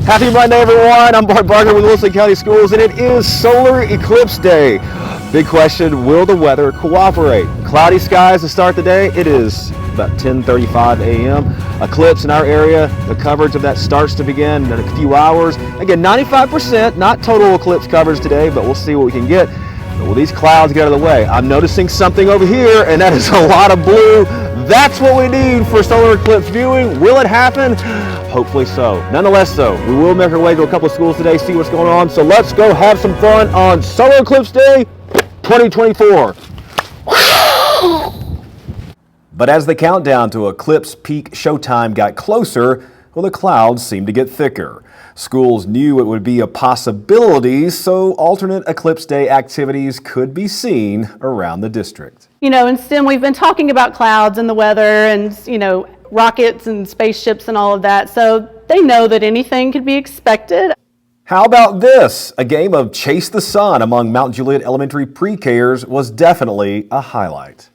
Happy Monday, everyone. I'm Bart Barker with Wilson County Schools, and it is Solar Eclipse Day. Big question, will the weather cooperate? Cloudy skies to start the day. It is about 10:35 a.m. Eclipse in our area. The coverage of that starts to begin in a few hours. Again, 95%, not total eclipse coverage today, but we'll see what we can get. But will these clouds get out of the way? I'm noticing something over here, and that is a lot of blue. That's what we need for solar eclipse viewing. Will it happen? Hopefully so. Nonetheless, though, we will make our way to a couple of schools today, see what's going on. So let's go have some fun on Solar Eclipse Day 2024. But as the countdown to eclipse peak showtime got closer, well, the clouds seemed to get thicker. Schools knew it would be a possibility, so alternate Eclipse Day activities could be seen around the district. You know, in STEM, we've been talking about clouds and the weather and, rockets and spaceships and all of that, so they know that anything could be expected. How about this? A game of Chase the Sun among Mount Juliet Elementary pre-Kers was definitely a highlight.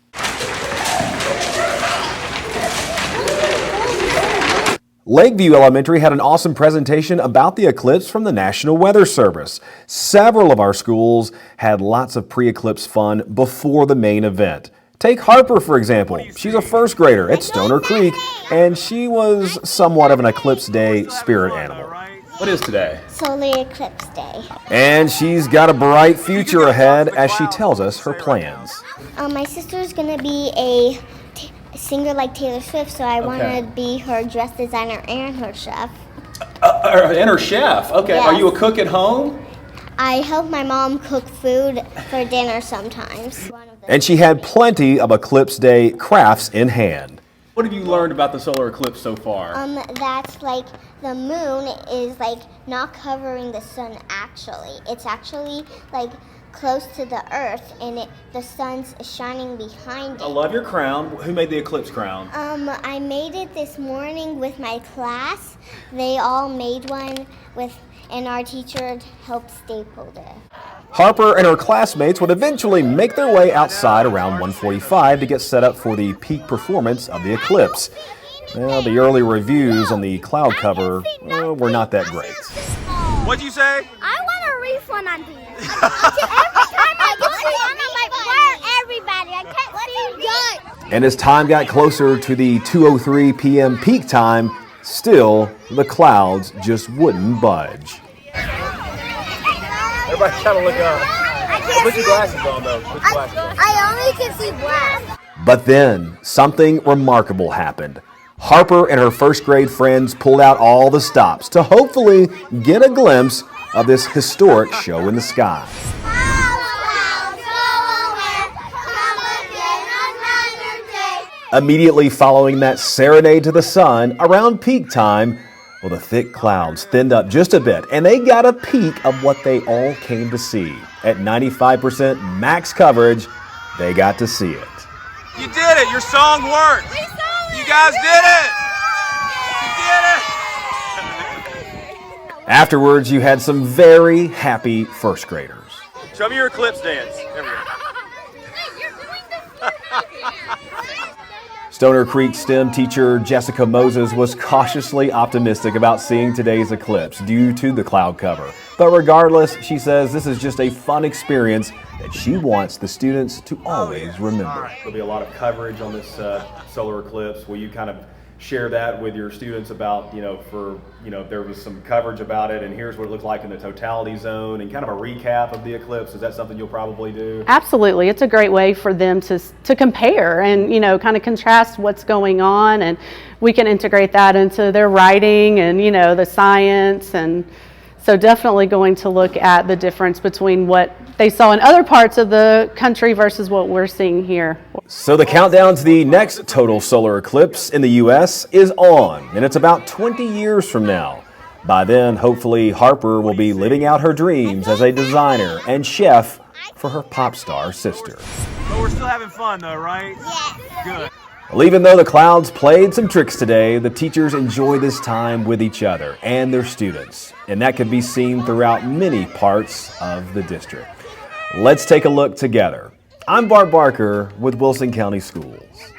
Lakeview Elementary had an awesome presentation about the eclipse from the National Weather Service. Several of our schools had lots of pre-eclipse fun before the main event. Take Harper, for example. She's a first grader at Stoner Creek, and she was somewhat of an Eclipse Day spirit animal. What is today? Solar Eclipse Day. And she's got a bright future ahead as she tells us her plans. My sister's going to be a singer like Taylor Swift, so I want to be her dress designer and her chef. And her chef? Okay. Yes. Are you a cook at home? I help my mom cook food for dinner sometimes. And she had plenty of Eclipse Day crafts in hand. What have you learned about the solar eclipse so far? That's like the moon is like not covering the sun actually. It's actually like close to the earth and the sun's shining behind it. I love your crown. Who made the eclipse crown? I made it this morning with my class. They all made one and our teacher helped staple it. Harper and her classmates would eventually make their way outside around 1:45 to get set up for the peak performance of the eclipse. Well, the early reviews on the cloud cover were not that great. What'd you say? I want a refund on these. Every time I go to one, I'm like, where everybody? I can't see good. And as time got closer to the 2:03 p.m. peak time, still the clouds just wouldn't budge. Everybody trying to look up. Put your glasses on, though. Put your glasses on. I only can see black. But then something remarkable happened. Harper and her first grade friends pulled out all the stops to hopefully get a glimpse of this historic show in the sky. Immediately following that serenade to the sun, around peak time, well, the thick clouds thinned up just a bit, and they got a peek of what they all came to see. At 95% max coverage, they got to see it. You did it. Your song worked. You guys did it. You did it. Afterwards, you had some very happy first graders. Show me your eclipse dance. There we go. Stoner Creek STEM teacher Jessica Moses was cautiously optimistic about seeing today's eclipse due to the cloud cover. But regardless, she says this is just a fun experience that she wants the students to always remember. There'll be a lot of coverage on this solar eclipse. Will you kind of share that with your students about, there was some coverage about it and here's what it looked like in the totality zone and kind of a recap of the eclipse? Is that something you'll probably do? Absolutely. It's a great way for them to compare and, kind of contrast what's going on, and we can integrate that into their writing and, the science. And so definitely going to look at the difference between what they saw in other parts of the country versus what we're seeing here. So the countdown to the next total solar eclipse in the U.S. is on, and it's about 20 years from now. By then, hopefully, Harper will be living out her dreams as a designer and chef for her pop star sister. But we're still having fun, though, right? Yes. Good. Well, even though the clouds played some tricks today, the teachers enjoy this time with each other and their students, and that can be seen throughout many parts of the district. Let's take a look together. I'm Bart Barker with Wilson County Schools.